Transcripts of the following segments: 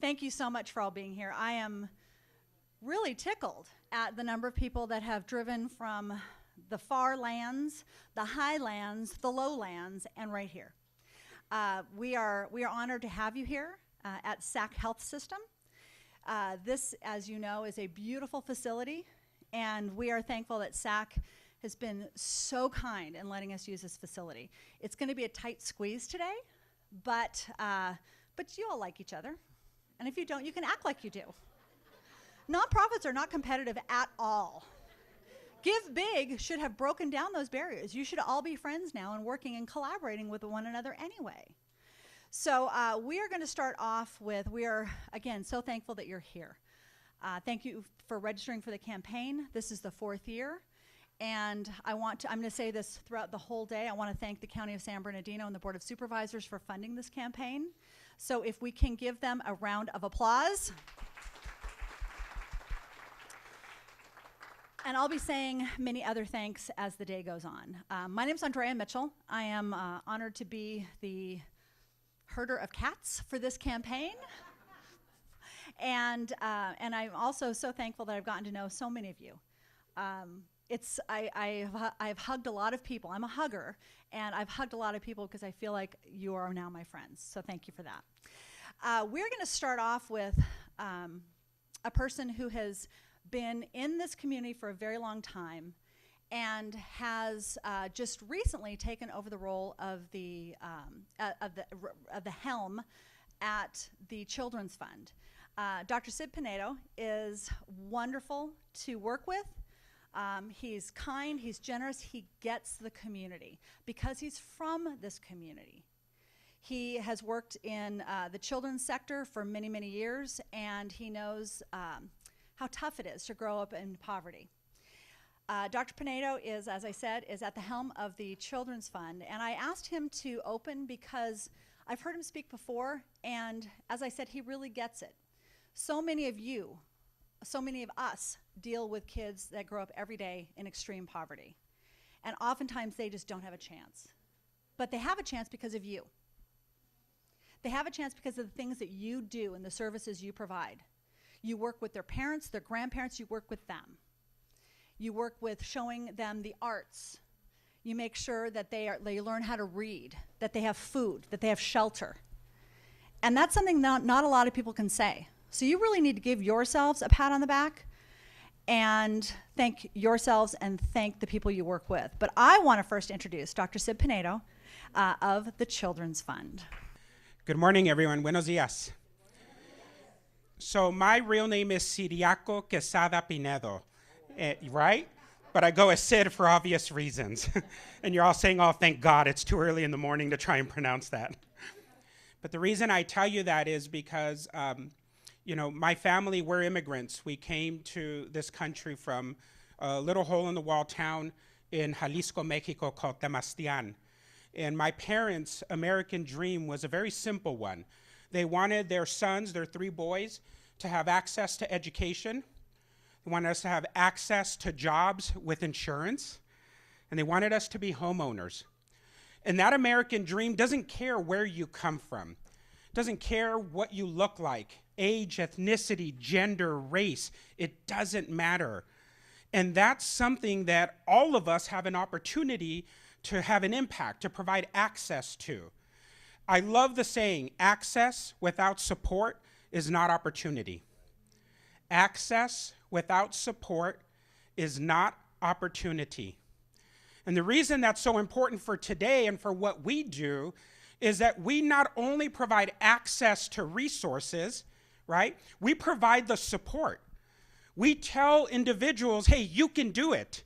Thank you so much for all being here. I am really tickled at the number of people that have driven from the far lands, the highlands, the lowlands, and right here. We are honored to have you here at SAC Health System. This, as you know, is a beautiful facility, and we are thankful that SAC has been so kind in letting us use this facility. It's going to be a tight squeeze today, but you all like each other. And if you don't, you can act like you do. Nonprofits are not competitive at all. Give Big should have broken down those barriers. You should all be friends now and working and collaborating with one another anyway. So we are going to start off with, we are, again, so thankful that you're here. Thank you for registering for the campaign. This is the 4th year. And I'm going to say this throughout the whole day. I want to thank the County of San Bernardino and the Board of Supervisors for funding this campaign. So if we can give them a round of applause. And I'll be saying many other thanks as the day goes on. My name's Andrea Mitchell. I am honored to be the herder of cats for this campaign. And I'm also so thankful that I've gotten to know so many of you. I've hugged a lot of people. I'm a hugger, and I've hugged a lot of people because I feel like you are now my friends. So thank you for that. We're going to start off with a person who has been in this community for a very long time and has just recently taken over the role of the helm at the Children's Fund. Dr. Sid Pinedo is wonderful to work with. He's kind, he's generous, he gets the community because he's from this community. He has worked in the children's sector for many, many years, and he knows how tough it is to grow up in poverty. Dr. Pinedo is, as I said, is at the helm of the Children's Fund, and I asked him to open because I've heard him speak before, and as I said, he really gets it. So many of you, so many of us deal with kids that grow up every day in extreme poverty. And oftentimes they just don't have a chance. But they have a chance because of you. They have a chance because of the things that you do and the services you provide. You work with their parents, their grandparents, you work with them. You work with showing them the arts. You make sure that they learn how to read, that they have food, that they have shelter. And that's something not a lot of people can say. So you really need to give yourselves a pat on the back and thank yourselves and thank the people you work with. But I want to first introduce Dr. Sid Pinedo of the Children's Fund. Good morning, everyone. Buenos dias. So my real name is Ciriaco Quesada Pinedo, right? But I go as Sid for obvious reasons. And you're all saying, oh, thank God, it's too early in the morning to try and pronounce that. But the reason I tell you that is because my family, we're immigrants. We came to this country from a little hole-in-the-wall town in Jalisco, Mexico called Temastian. And my parents' American dream was a very simple one. They wanted their sons, their 3 boys, to have access to education. They wanted us to have access to jobs with insurance. And they wanted us to be homeowners. And that American dream doesn't care where you come from. Doesn't care what you look like. Age, ethnicity, gender, race, it doesn't matter. And that's something that all of us have an opportunity to have an impact, to provide access to. I love the saying, access without support is not opportunity. Access without support is not opportunity. And the reason that's so important for today and for what we do is that we not only provide access to resources, right? We provide the support. We tell individuals, hey, you can do it.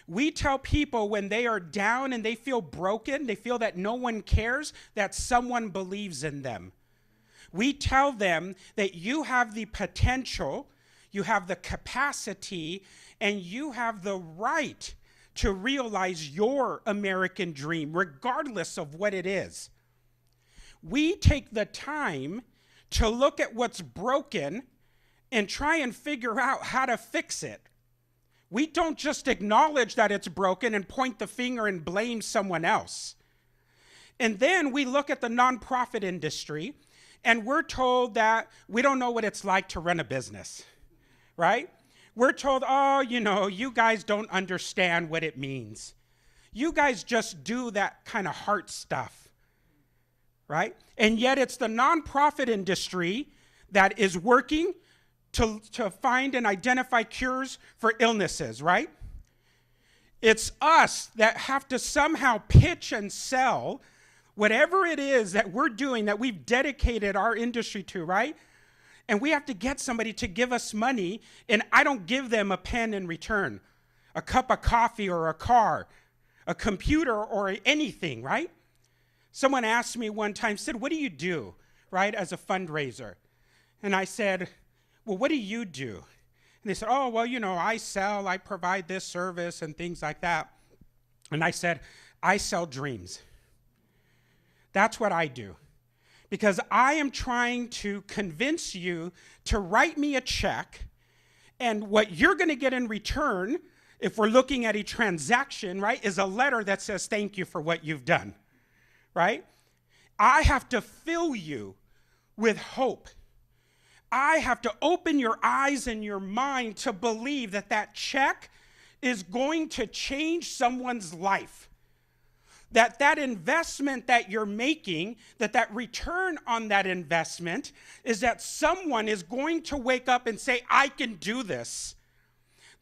We tell people when they are down and they feel broken, they feel that no one cares, that someone believes in them. We tell them that you have the potential, you have the capacity, and you have the right to realize your American dream, regardless of what it is. We take the time to look at what's broken and try and figure out how to fix it. We don't just acknowledge that it's broken and point the finger and blame someone else. And then we look at the nonprofit industry And we're told that we don't know what it's like to run a business, right? We're told, oh, you guys don't understand what it means. You guys just do that kind of heart stuff, right? And yet it's the nonprofit industry that is working to find and identify cures for illnesses, right? It's us that have to somehow pitch and sell whatever it is that we're doing, that we've dedicated our industry to, right? And we have to get somebody to give us money, and I don't give them a pen in return, a cup of coffee or a car, a computer or anything, right? Someone asked me one time, said, what do you do, right, as a fundraiser? And I said, well, what do you do? And they said, oh, well, I sell, I provide this service and things like that. And I said, I sell dreams. That's what I do. Because I am trying to convince you to write me a check, and what you're going to get in return, if we're looking at a transaction, right, is a letter that says thank you for what you've done, right? I have to fill you with hope. I have to open your eyes and your mind to believe that that check is going to change someone's life. That investment that you're making, that return on that investment is that someone is going to wake up and say, I can do this.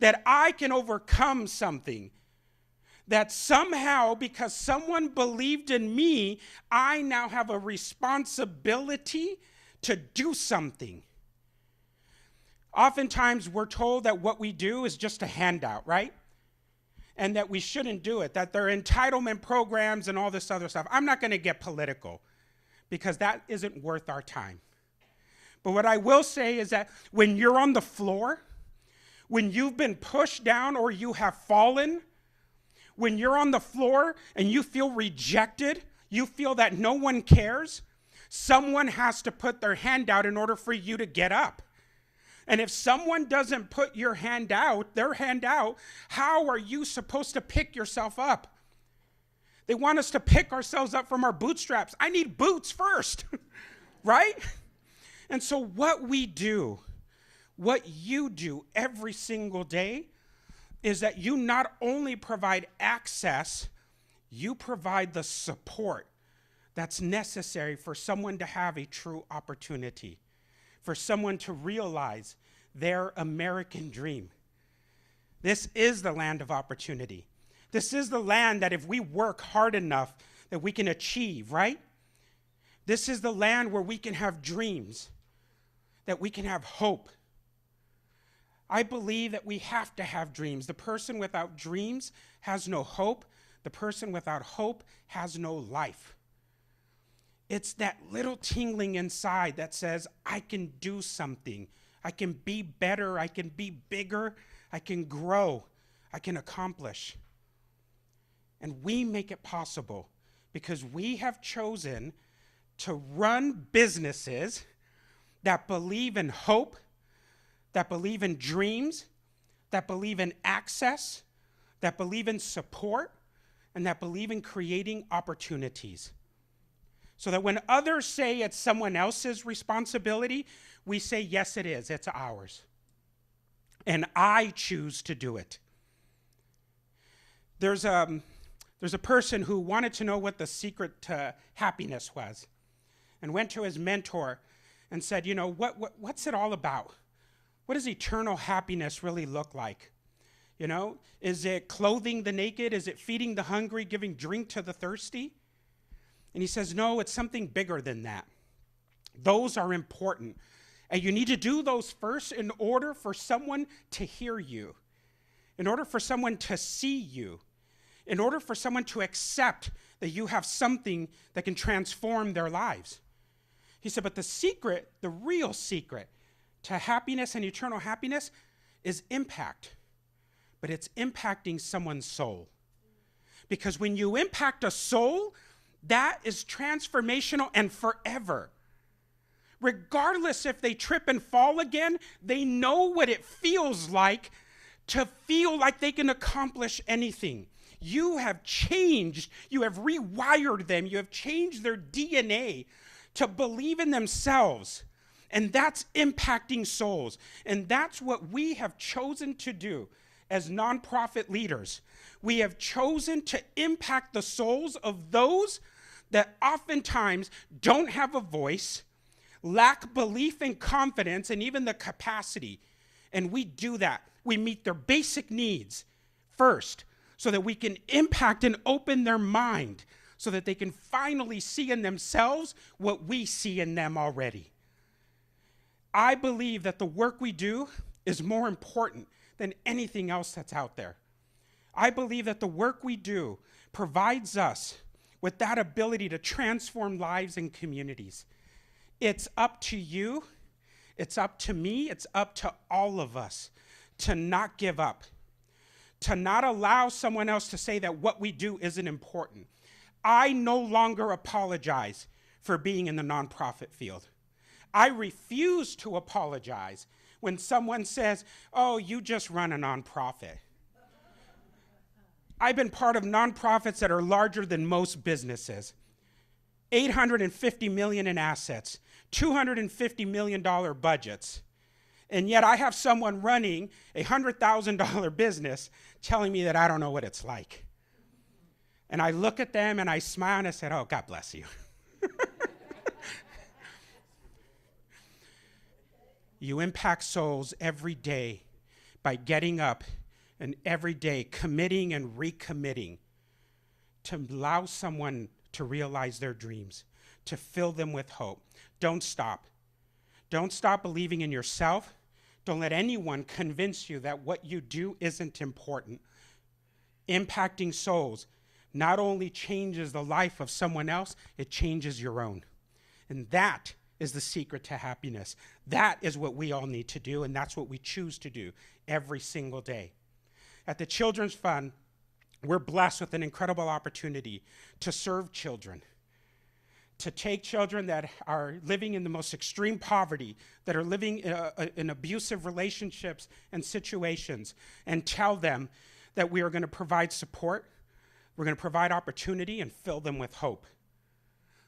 That I can overcome something. That somehow, because someone believed in me, I now have a responsibility to do something. Oftentimes, we're told that what we do is just a handout, right? And that we shouldn't do it, that there are entitlement programs and all this other stuff. I'm not going to get political because that isn't worth our time. But what I will say is that when you're on the floor, when you've been pushed down or you have fallen, when you're on the floor and you feel rejected, you feel that no one cares, someone has to put their hand out in order for you to get up. And if someone doesn't put their hand out, how are you supposed to pick yourself up? They want us to pick ourselves up from our bootstraps. I need boots first, right? And so what we do, what you do every single day is that you not only provide access, you provide the support that's necessary for someone to have a true opportunity, for someone to realize their American dream. This is the land of opportunity. This is the land that if we work hard enough, that we can achieve, right? This is the land where we can have dreams, that we can have hope. I believe that we have to have dreams. The person without dreams has no hope. The person without hope has no life. It's that little tingling inside that says, I can do something. I can be better. I can be bigger. I can grow. I can accomplish. And we make it possible because we have chosen to run businesses that believe in hope, that believe in dreams, that believe in access, that believe in support, and that believe in creating opportunities. So that when others say it's someone else's responsibility, we say, yes, it is. It's ours. And I choose to do it. There's a person who wanted to know what the secret to happiness was and went to his mentor and said, what's it all about? What does eternal happiness really look like? Is it clothing the naked? Is it feeding the hungry, giving drink to the thirsty? And he says, no, it's something bigger than that. Those are important. And you need to do those first in order for someone to hear you, in order for someone to see you, in order for someone to accept that you have something that can transform their lives. He said, but the secret, the real secret to happiness and eternal happiness is impact. But it's impacting someone's soul. Because when you impact a soul, that is transformational and forever. Regardless if they trip and fall again, they know what it feels like to feel like they can accomplish anything. You have changed, you have rewired them, you have changed their DNA to believe in themselves. And that's impacting souls. And that's what we have chosen to do as nonprofit leaders. We have chosen to impact the souls of those that oftentimes don't have a voice, lack belief and confidence, and even the capacity. And we do that. We meet their basic needs first so that we can impact and open their mind so that they can finally see in themselves what we see in them already. I believe that the work we do is more important than anything else that's out there. I believe that the work we do provides us with that ability to transform lives and communities. It's up to you, it's up to me, it's up to all of us to not give up, to not allow someone else to say that what we do isn't important. I no longer apologize for being in the nonprofit field. I refuse to apologize when someone says, oh, you just run a nonprofit. I've been part of nonprofits that are larger than most businesses. $850 million in assets, $250 million budgets. And yet I have someone running a $100,000 business telling me that I don't know what it's like. And I look at them and I smile and I said, oh, God bless you. You impact souls every day by getting up and every day committing and recommitting to allow someone to realize their dreams, to fill them with hope. Don't stop. Don't stop believing in yourself. Don't let anyone convince you that what you do isn't important. Impacting souls not only changes the life of someone else, it changes your own. And that is the secret to happiness. That is what we all need to do, and that's what we choose to do every single day. At the Children's Fund, we're blessed with an incredible opportunity to serve children, to take children that are living in the most extreme poverty, that are living in abusive relationships and situations, and tell them that we are going to provide support, we're going to provide opportunity, and fill them with hope.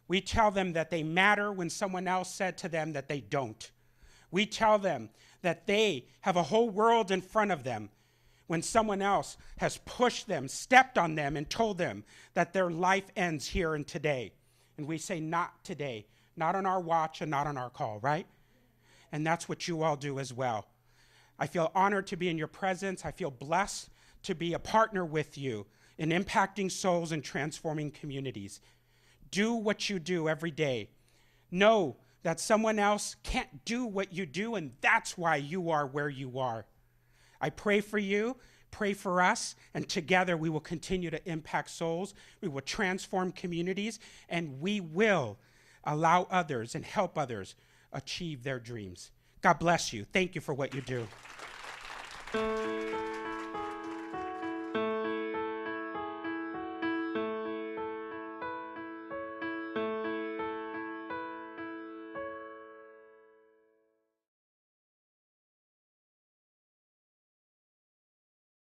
We tell them that they matter when someone else said to them that they don't. We tell them that they have a whole world in front of them when someone else has pushed them, stepped on them, and told them that their life ends here and today. And we say, not today, not on our watch and not on our call, right? And that's what you all do as well. I feel honored to be in your presence. I feel blessed to be a partner with you in impacting souls and transforming communities. Do what you do every day. Know that someone else can't do what you do, and that's why you are where you are. I pray for you, pray for us, and together we will continue to impact souls, we will transform communities, and we will allow others and help others achieve their dreams. God bless you. Thank you for what you do.